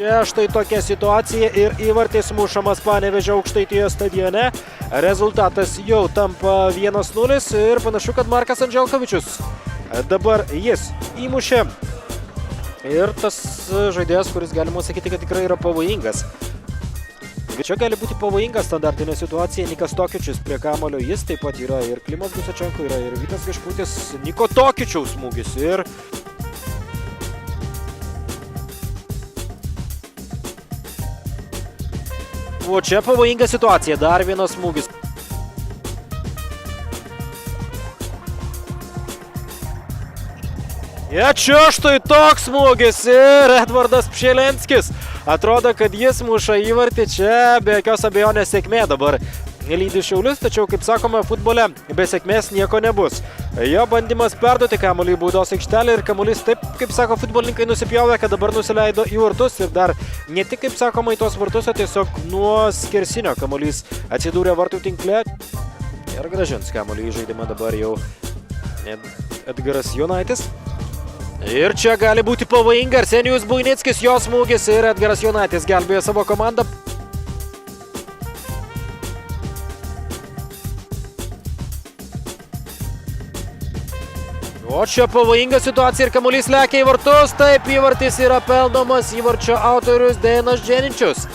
Čia štai tokia situacija ir įvartis mušamas Panevėžio Aukštaitijos stadione. Rezultatas jau tampa 1-0 ir panašu, kad Markas Andželkovičius dabar jis įmušė. Ir tas žaidėjas, kuris galima sakyti, kad tikrai yra pavojingas. Čia gali būti pavojinga standartinė situacija. Nikas Tokičius prie kamulio, jis taip pat yra ir Klimas Gusačenko, yra ir Vytas Gašputis. Niko Tokičiaus smūgis ir... O čia pavojinga situacija, dar vienas smūgis. Čia štai toks smūgis ir Edvardas Pšelenskis. Atrodo, kad jis muša įvartį, čia be jokios abejonės sėkmė dabar lydi Šiaulius, tačiau, kaip sakoma, futbole be sėkmės nieko nebus. Jo bandymas perduoti kamuolį į baudos aikštelę ir kamuolys taip, kaip sako futbolininkai, nusipjovė, kad dabar nusileido į vartus ir dar ne tik, kaip sakoma, į tos vartus, o tiesiog nuo skersinio kamuolys atsidūrė vartų tinkle ir grąžins kamuolį į žaidimą dabar jau Edgaras Jonaitis. Ir čia gali būti pavojinga Arsenijus Buinickis, jo smūgis ir Edgaras Jonaitis gelbėjo savo komandą. O čia pavojinga situacija ir kamuolys lekia į vartus. Taip, įvartis yra pelnomas įvarčio autorius Dejanas Dženičius.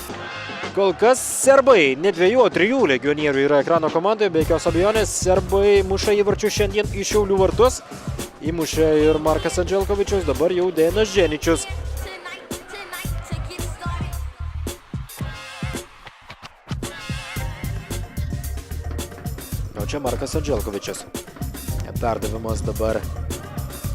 Kol kas serbai, ne 2, o 3 legionierių yra ekrano komandoje, be jokios abejonės. Serbai muša įvarčių šiandien į Šiaulių vartus. Įmušė ir Markas Andželkovičius, dabar jau Dejanas Dženičius. O čia Markas Andželkovičius. Perdavimas dabar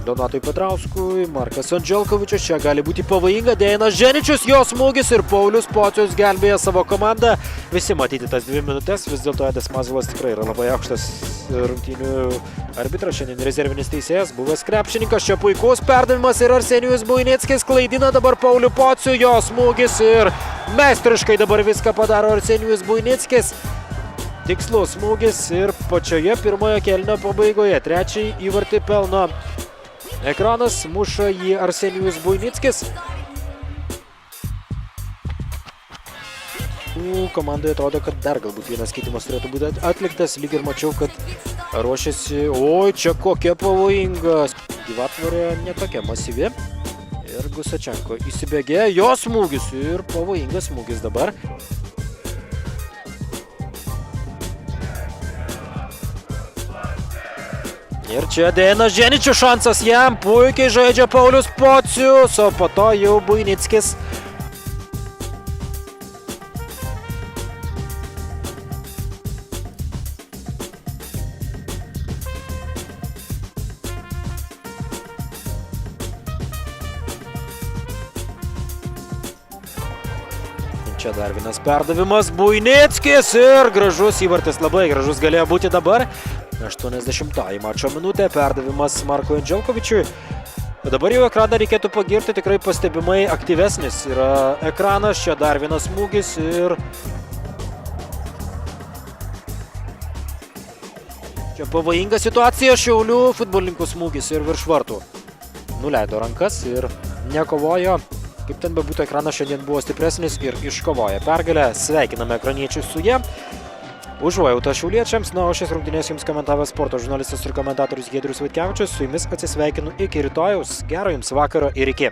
Donatui Petrauskui. Markas Andželkovičius, čia gali būti pavojinga. Dejanas Dženičius, jo smūgis ir Paulius Pocius gelbėja savo komandą. Visi matyti tas 2 minutės, vis dėlto Edas Mazulas tikrai yra labai aukštas rungtynių arbitras, šiandien rezervinis teisėjas, buvęs krepšininkas, čia puikus perdavimas ir Arsenijus Buinickis klaidina dabar Paulių Pocių, jo smūgis ir meistriškai dabar viską padaro Arsenijus Buinickis. Tikslus smūgis ir pačioje pirmojo kėlinio pabaigoje trečiai įvartį pelno ekranas, muša jį Arsenijus Buinickis. Komandoje atrodo, kad dar galbūt vienas keitimas turėtų būti atliktas, lyg ir mačiau, kad ruošiasi, oi, čia kokia pavojinga. Gyvatvorė netokia masyvi ir Gusačenko įsibėgė, jo smūgis ir pavojingas smūgis dabar. Ir čia Dejanas Dženičius šansas jam, puikiai žaidžia Paulius Pocius, o po to jau Buinickis. Čia dar vienas perdavimas, Buinickis ir gražus įvartis, labai gražus galėjo būti dabar. 80-ąjį mačo minutė, perdavimas Markui Andželkovičiui. Dabar jau ekraną reikėtų pagirti, tikrai pastebimai aktyvesnis yra ekranas, čia dar vienas smūgis ir... Čia pavojinga situacija, Šiaulių futbolininkų smūgis ir virš vartų. Nuleido rankas ir nekovojo. Kaip ten bebūtų, ekranas šiandien buvo stipresnis ir iškovoja pergalę. Sveikiname ekraniečius su jie. Užuojautą šiauliečiams, na, o šias rungtynes jums komentavo sporto žurnalistas ir komentatorius Giedrius Vaitkevičius. Su jumis atsisveikinu iki rytojaus. Gero jums vakaro ir iki.